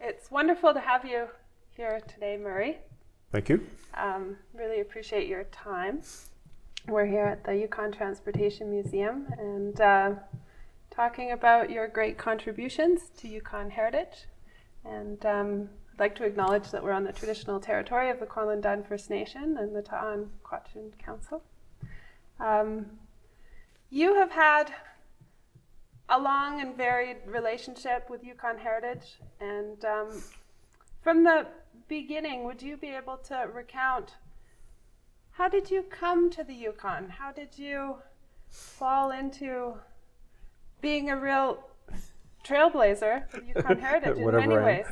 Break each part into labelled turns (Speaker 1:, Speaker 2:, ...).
Speaker 1: It's wonderful to have you here today, Murray.
Speaker 2: Thank you.
Speaker 1: Really appreciate your time. We're here at the Yukon Transportation Museum and talking about your great contributions to Yukon heritage. And I'd like to acknowledge that we're on the traditional territory of the Kwanlin First Nation and the Ta'an-Kwachun Council. You have had a long and varied relationship with Yukon heritage, and from the beginning, would you be able to recount how did you come to the Yukon? How did you fall into being a real trailblazer with Yukon heritage in many ways?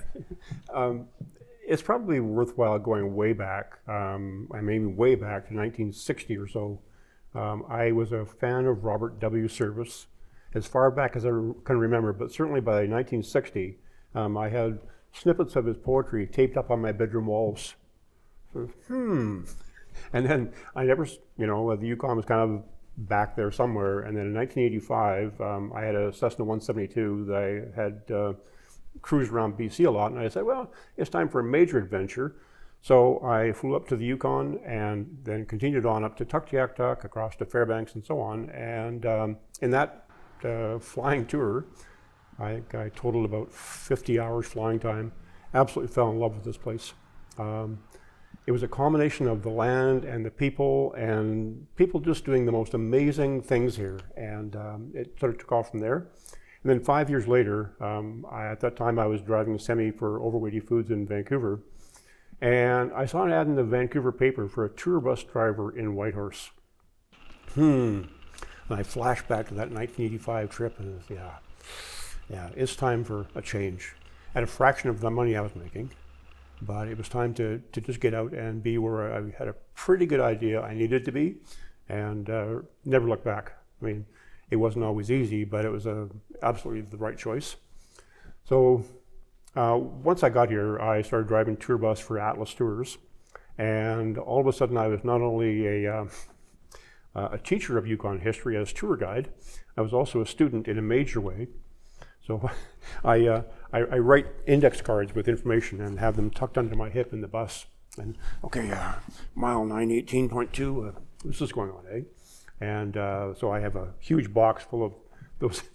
Speaker 2: It's probably worthwhile going way back. I mean, way back to 1960 or so. I was a fan of Robert W. Service as far back as I can remember, but certainly by 1960, I had snippets of his poetry taped up on my bedroom walls. So, And then I never, the Yukon was kind of back there somewhere. And then in 1985, I had a Cessna 172 that I had cruised around BC a lot. And I said, well, it's time for a major adventure. So I flew up to the Yukon and then continued on up to Tuktoyaktuk, across to Fairbanks and so on. And in that flying tour, I totaled about 50 hours flying time. Absolutely fell in love with this place. It was a combination of the land and the people just doing the most amazing things here. And it sort of took off from there. And then 5 years later, at that time I was driving a semi for Overweighty Foods in Vancouver. And I saw an ad in the Vancouver paper for a tour bus driver in Whitehorse. And I flashed back to that 1985 trip and yeah, it's time for a change. At a fraction of the money I was making. But it was time to just get out and be where I had a pretty good idea I needed to be, and never look back. I mean, it wasn't always easy, but it was absolutely the right choice. So once I got here, I started driving tour bus for Atlas Tours, and all of a sudden I was not only a teacher of Yukon history as tour guide, I was also a student in a major way. So I write index cards with information and have them tucked under my hip in the bus. And okay, mile 918.2, this is going on, eh? And so I have a huge box full of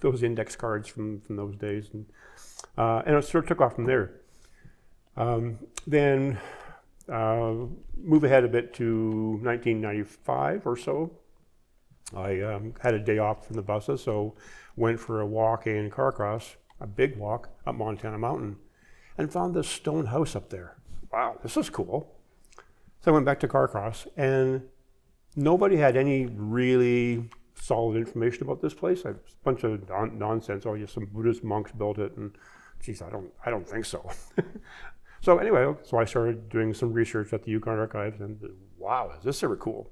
Speaker 2: those index cards from those days, and it sort of took off from there. Then move ahead a bit to 1995 or so. I had a day off from the buses, so went for a walk in Carcross, a big walk up Montana Mountain, and found this stone house up there. Wow, this is cool. So I went back to Carcross, and nobody had any really solid information about this place. A bunch of nonsense. Oh, yeah, some Buddhist monks built it, and geez, I don't think so. So anyway, so I started doing some research at the Yukon Archives, and wow, is this ever cool?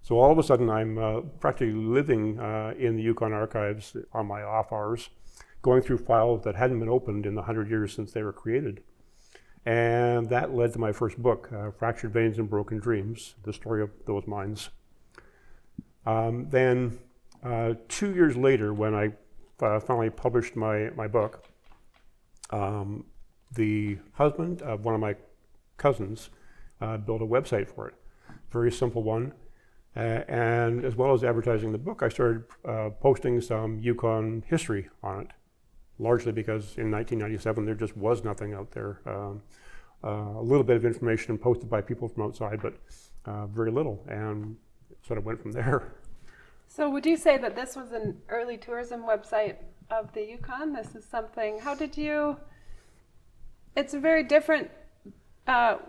Speaker 2: So all of a sudden, I'm practically living in the Yukon Archives on my off hours, going through files that hadn't been opened in the 100 years since they were created. And that led to my first book, Fractured Veins and Broken Dreams, the story of those mines. Then 2 years later, when I finally published my book, the husband of one of my cousins built a website for it. Very simple one. And as well as advertising the book, I started posting some Yukon history on it, largely because in 1997 there just was nothing out there. A little bit of information posted by people from outside, but very little, and it sort of went from there.
Speaker 1: So would you say that this was an early tourism website of the Yukon? This is something, it's a very different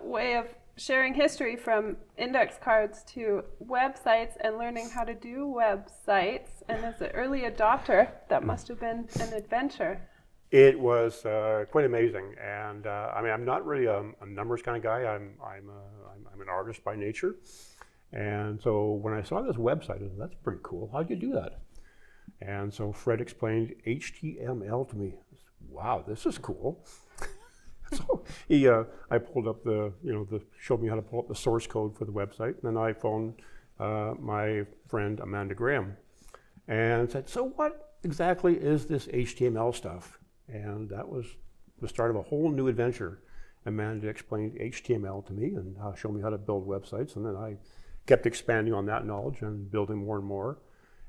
Speaker 1: way of sharing history from index cards to websites and learning how to do websites. And as an early adopter, that must have been an adventure.
Speaker 2: It was quite amazing. And I mean, I'm not really a numbers kind of guy. I'm an artist by nature. And so when I saw this website, I said, that's pretty cool. How'd you do that? And so Fred explained HTML to me. I said, wow, this is cool. So I pulled up showed me how to pull up the source code for the website, and then I phoned my friend Amanda Graham and said, so what exactly is this HTML stuff? And that was the start of a whole new adventure. A man to explain HTML to me and show me how to build websites, and then I kept expanding on that knowledge and building more and more.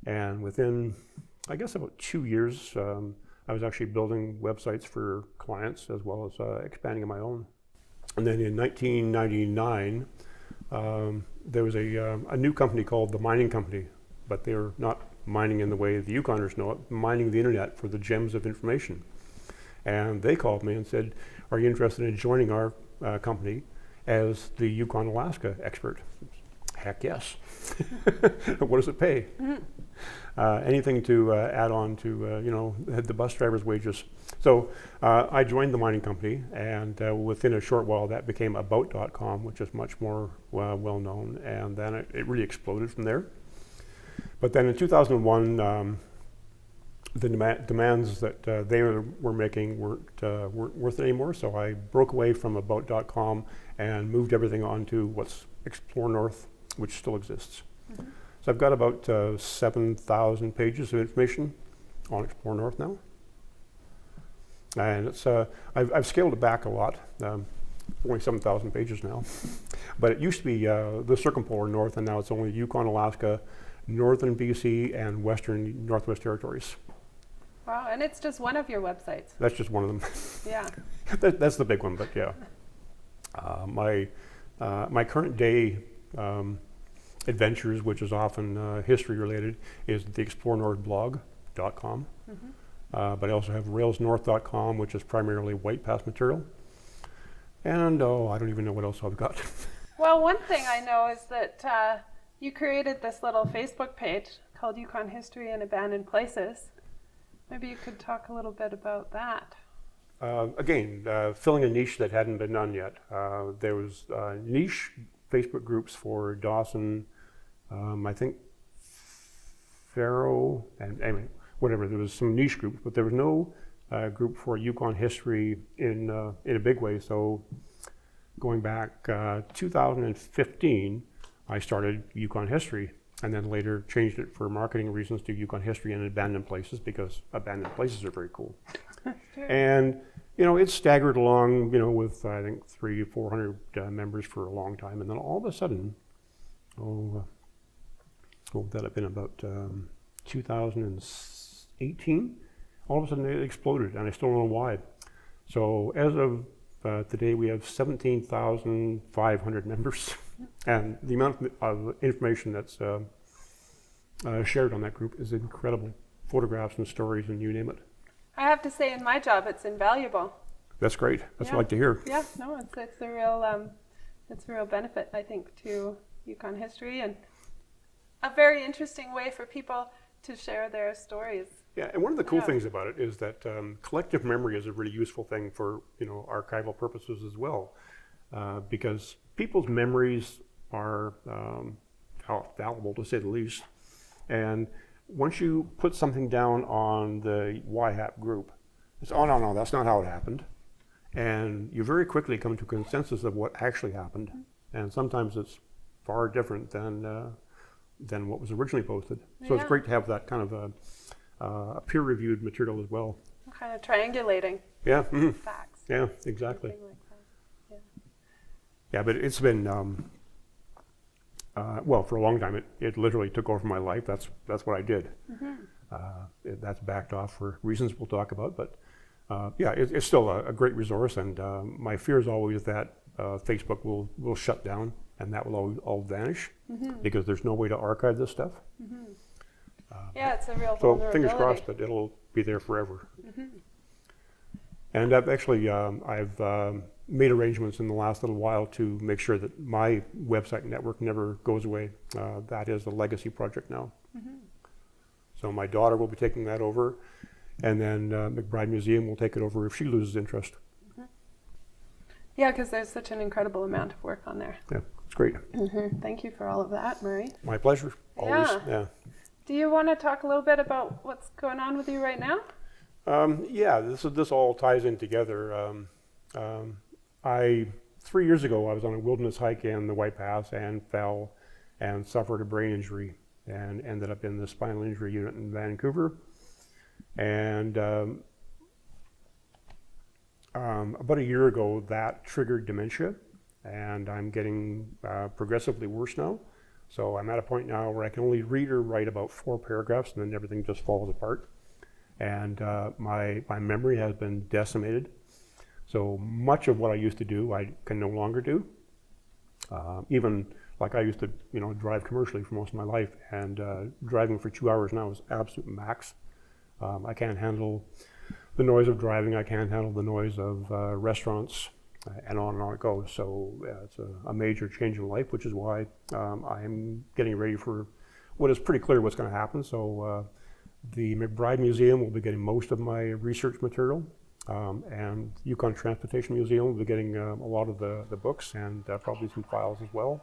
Speaker 2: And within, I guess, about 2 years, I was actually building websites for clients as well as expanding on my own. And then in 1999, there was a new company called the Mining Company, but they were not mining in the way the Yukoners know it, mining the internet for the gems of information. And they called me and said, "Are you interested in joining our company as the Yukon, Alaska expert?" Heck yes. What does it pay? Anything to add on to the bus driver's wages. So I joined the mining company, and within a short while that became about.com, which is much more well known, and then it really exploded from there. But then in 2001, the demands that they were making weren't worth it anymore, so I broke away from about.com and moved everything onto what's Explore North, which still exists. Mm-hmm. So I've got about 7,000 pages of information on Explore North now, and it's I've scaled it back a lot. Only 7,000 pages now, but it used to be the circumpolar north, and now it's only Yukon, Alaska, northern BC, and western Northwest Territories.
Speaker 1: Wow, and it's just one of your websites.
Speaker 2: That's just one of them.
Speaker 1: Yeah.
Speaker 2: That's the big one, but yeah. My current day adventures, which is often history related, is the explorenorthblog.com. Mm-hmm. But I also have railsnorth.com, which is primarily white pass material. And I don't even know what else I've got.
Speaker 1: Well, one thing I know is that you created this little Facebook page called Yukon History and Abandoned Places. Maybe you could talk a little bit about that.
Speaker 2: Again, filling a niche that hadn't been done yet. There was niche Facebook groups for Dawson, I think Faro, and anyway, whatever. There was some niche groups, but there was no group for Yukon history in a big way. So going back 2015, I started Yukon History, and then later changed it for marketing reasons to Yukon History and Abandoned Places, because abandoned places are very cool. Sure. And it's staggered along, with I think 300-400 members for a long time, and then all of a sudden, that have been about 2018. All of a sudden it exploded, and I still don't know why. So as of today, we have 17,500 members, and the amount of information that's shared on that group is incredible. Photographs and stories, and you name it.
Speaker 1: I have to say, in my job, it's invaluable.
Speaker 2: That's great. That's what I like to hear.
Speaker 1: Yeah, no, it's a real benefit, I think, to Yukon history, and a very interesting way for people to share their stories.
Speaker 2: Yeah, and one of the cool things about it is that collective memory is a really useful thing for archival purposes as well, because people's memories are fallible, to say the least. And once you put something down on the YHAP group, it's, oh no, that's not how it happened. And you very quickly come to a consensus of what actually happened. And sometimes it's far different than what was originally posted. So it's great to have that kind of a peer-reviewed material as well.
Speaker 1: Kind of triangulating facts.
Speaker 2: Yeah, exactly.
Speaker 1: Like that.
Speaker 2: Yeah, but it's been, for a long time, it literally took over my life. That's what I did. Mm-hmm. That's backed off for reasons we'll talk about, but it's still a great resource, and my fear is always that Facebook will shut down, and that will all vanish, because there's no way to archive this stuff. Mm-hmm.
Speaker 1: It's a real
Speaker 2: so
Speaker 1: vulnerability.
Speaker 2: Fingers crossed that it'll be there forever. Mm-hmm. And I've actually I've made arrangements in the last little while to make sure that my website network never goes away. That is a legacy project now. Mm-hmm. So my daughter will be taking that over, and then McBride Museum will take it over if she loses interest.
Speaker 1: Mm-hmm. Yeah, because there's such an incredible amount of work on there.
Speaker 2: Yeah, it's great.
Speaker 1: Mm-hmm. Thank you for all of that, Murray.
Speaker 2: My pleasure, always. Yeah.
Speaker 1: Do you want to talk a little bit about what's going on with you right now?
Speaker 2: This all ties in together. 3 years ago, I was on a wilderness hike in the White Pass and fell and suffered a brain injury and ended up in the spinal injury unit in Vancouver. And About a year ago, that triggered dementia, and I'm getting progressively worse now. So I'm at a point now where I can only read or write about 4 paragraphs, and then everything just falls apart. And my memory has been decimated. So much of what I used to do, I can no longer do. Even like I used to, drive commercially for most of my life, and driving for 2 hours now is absolute max. I can't handle the noise of driving. I can't handle the noise of restaurants, and on it goes. So it's a major change in life, which is why I'm getting ready for what is pretty clear what's going to happen. So the McBride Museum will be getting most of my research material, and Yukon Transportation Museum will be getting a lot of the books and probably some files as well.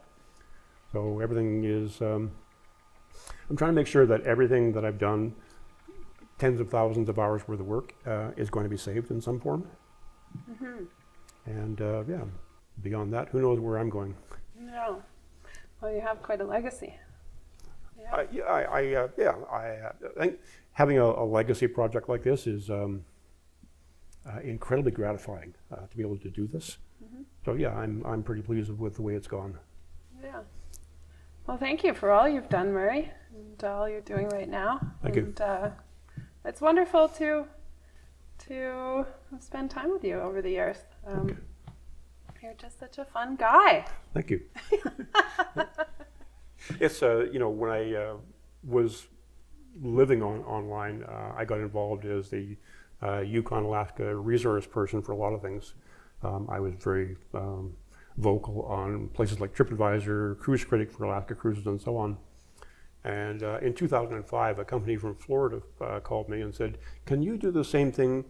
Speaker 2: So everything is, I'm trying to make sure that everything that I've done, tens of thousands of hours worth of work, is going to be saved in some form. Mm-hmm. And yeah, beyond that, who knows where I'm going.
Speaker 1: No. Well, you have quite a legacy.
Speaker 2: I think having a legacy project like this is incredibly gratifying to be able to do this. Mm-hmm. So yeah, I'm pretty pleased with the way it's gone.
Speaker 1: Yeah. Well, thank you for all you've done, Murray, and all you're doing right now.
Speaker 2: Thank you.
Speaker 1: It's wonderful to spend time with you over the years. You're just such a fun guy.
Speaker 2: Thank you. It's when I was living online, I got involved as the Yukon, Alaska resource person for a lot of things. I was very vocal on places like TripAdvisor, Cruise Critic for Alaska Cruises, and so on. And in 2005, a company from Florida called me and said, "Can you do the same thing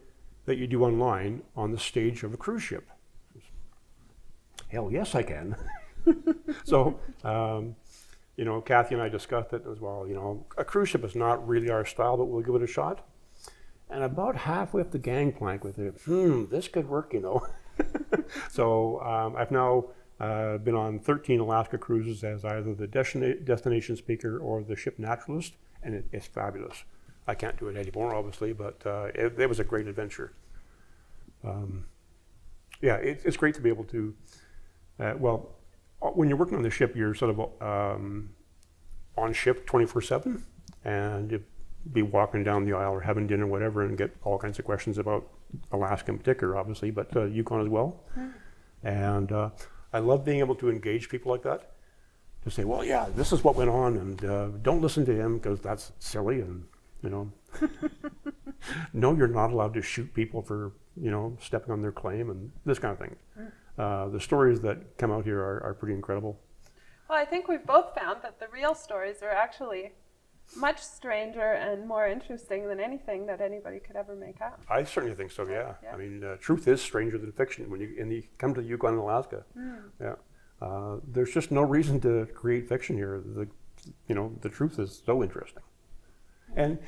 Speaker 2: that you do online on the stage of a cruise ship?" Hell yes, I can. So, Kathy and I discussed it as well. A cruise ship is not really our style, but we'll give it a shot. And about halfway up the gangplank with it, this could work, So I've now been on 13 Alaska cruises as either the destination speaker or the ship naturalist, and it's fabulous. I can't do it anymore, obviously, but it was a great adventure. Yeah, it's great to be able to, when you're working on the ship, you're sort of on ship 24/7, and you'd be walking down the aisle or having dinner, whatever, and get all kinds of questions about Alaska in particular, obviously, but Yukon as well. Mm. And I love being able to engage people like that, to say, well, yeah, this is what went on, and don't listen to him because that's silly, and no, you're not allowed to shoot people for stepping on their claim and this kind of thing. Mm. The stories that come out here are pretty incredible.
Speaker 1: Well, I think we've both found that the real stories are actually much stranger and more interesting than anything that anybody could ever make up.
Speaker 2: I certainly think so, yeah. I mean, truth is stranger than fiction when you come to Yukon and Alaska. Mm. Yeah. There's just no reason to create fiction here. The truth is so interesting. And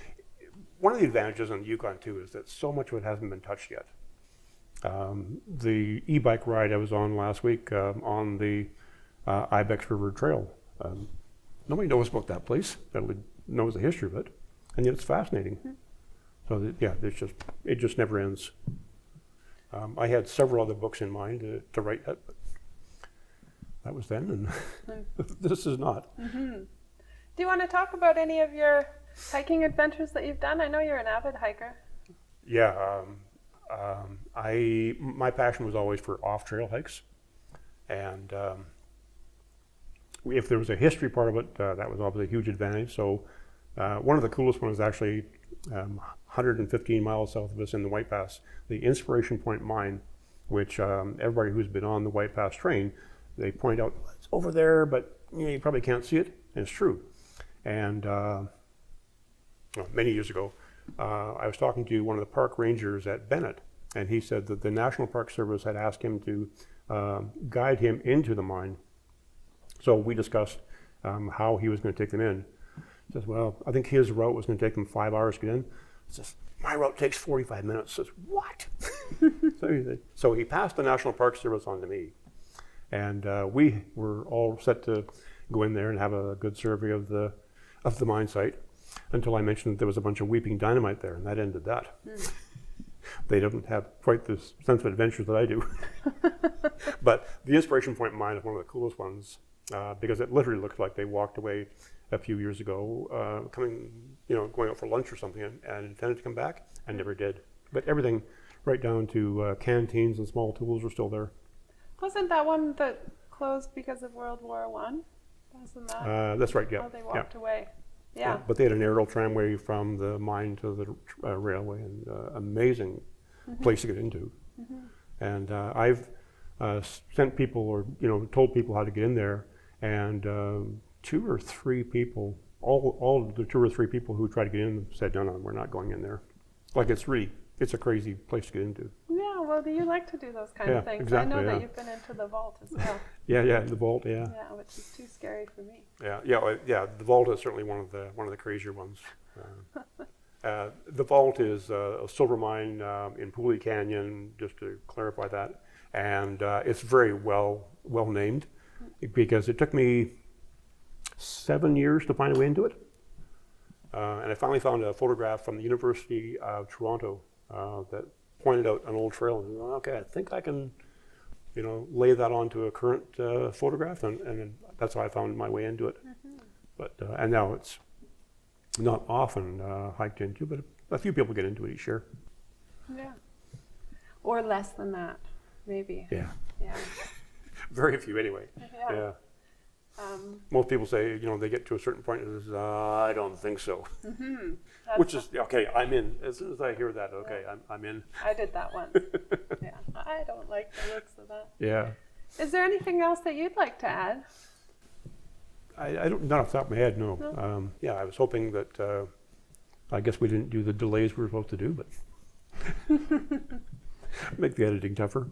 Speaker 2: one of the advantages on the Yukon, too, is that so much of it hasn't been touched yet. The e-bike ride I was on last week on the Ibex River Trail, nobody knows about that place. Nobody knows the history of it, and yet it's fascinating. Mm-hmm. So it just never ends. I had several other books in mind to write, but that was then, and this is not. Mm-hmm.
Speaker 1: Do you want to talk about any of your hiking adventures that you've done? I know you're an avid hiker.
Speaker 2: Yeah, my passion was always for off-trail hikes, and if there was a history part of it, that was obviously a huge advantage. So one of the coolest ones is actually 115 miles south of us in the White Pass, the Inspiration Point Mine, which everybody who's been on the White Pass train, they point out, it's over there, but you probably can't see it, and it's true. And many years ago, I was talking to one of the park rangers at Bennett, and he said that the National Park Service had asked him to guide him into the mine. So we discussed how he was going to take them in. He says, well, I think his route was going to take them 5 hours to get in. He says, my route takes 45 minutes. He says, what? So he passed the National Park Service on to me. And we were all set to go in there and have a good survey of the mine site until I mentioned that there was a bunch of weeping dynamite there, and that ended that. Mm. They don't have quite this sense of adventure that I do. But the Inspiration Point mine is one of the coolest ones because it literally looks like they walked away a few years ago, going out for lunch or something, and intended to come back and never did. But everything, right down to canteens and small tools, are still there.
Speaker 1: Wasn't that one that closed because of World War One? Wasn't that?
Speaker 2: That's right. Yeah.
Speaker 1: Oh, they walked away. Yeah.
Speaker 2: But they had an aerial tramway from the mine to the railway, and amazing place to get into. And I've sent people, or told people how to get in there, and 2 or 3 people, all the 2 or 3 people who tried to get in said, no, we're not going in there. Like it's a crazy place to get into.
Speaker 1: Yeah, well, you like to do those kind of things.
Speaker 2: Exactly,
Speaker 1: I know that you've been into the vault as well.
Speaker 2: Yeah, the vault,
Speaker 1: Yeah, which is too scary for me.
Speaker 2: Yeah. The vault is certainly one of the crazier ones. The vault is a silver mine in Pooley Canyon, just to clarify that, and it's very well named because it took me 7 years to find a way into it, and I finally found a photograph from the University of Toronto that pointed out an old trail, and okay, I think I can lay that onto a current photograph, and that's how I found my way into it. But and now it's not often hiked into, but a few people get into it each year.
Speaker 1: Yeah. Or less than that, maybe.
Speaker 2: Yeah.
Speaker 1: Yeah.
Speaker 2: Very few anyway.
Speaker 1: Yeah.
Speaker 2: Most people say, they get to a certain point and says, I don't think so. Which is, okay, I'm in. As soon as I hear that, okay, I'm in.
Speaker 1: I did that once. Yeah. I don't like the looks of that.
Speaker 2: Yeah.
Speaker 1: Is there anything else that you'd like to add?
Speaker 2: I don't, not off the top of my head, no. I was hoping that, I guess we didn't do the delays we were supposed to do, but make the editing tougher.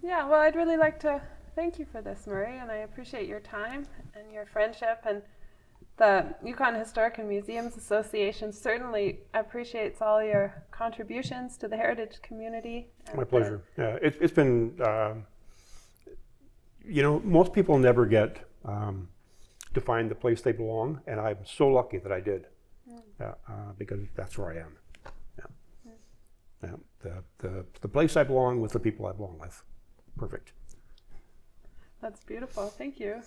Speaker 1: Yeah, well, I'd really like to thank you for this, Murray, and I appreciate your time and your friendship, and the Yukon Historic and Museums Association certainly appreciates all your contributions to the heritage community.
Speaker 2: My pleasure. It's been, most people never get to find the place they belong, and I'm so lucky that I did, because that's where I am. The place I belong with the people I belong with. Perfect.
Speaker 1: That's beautiful. Thank you.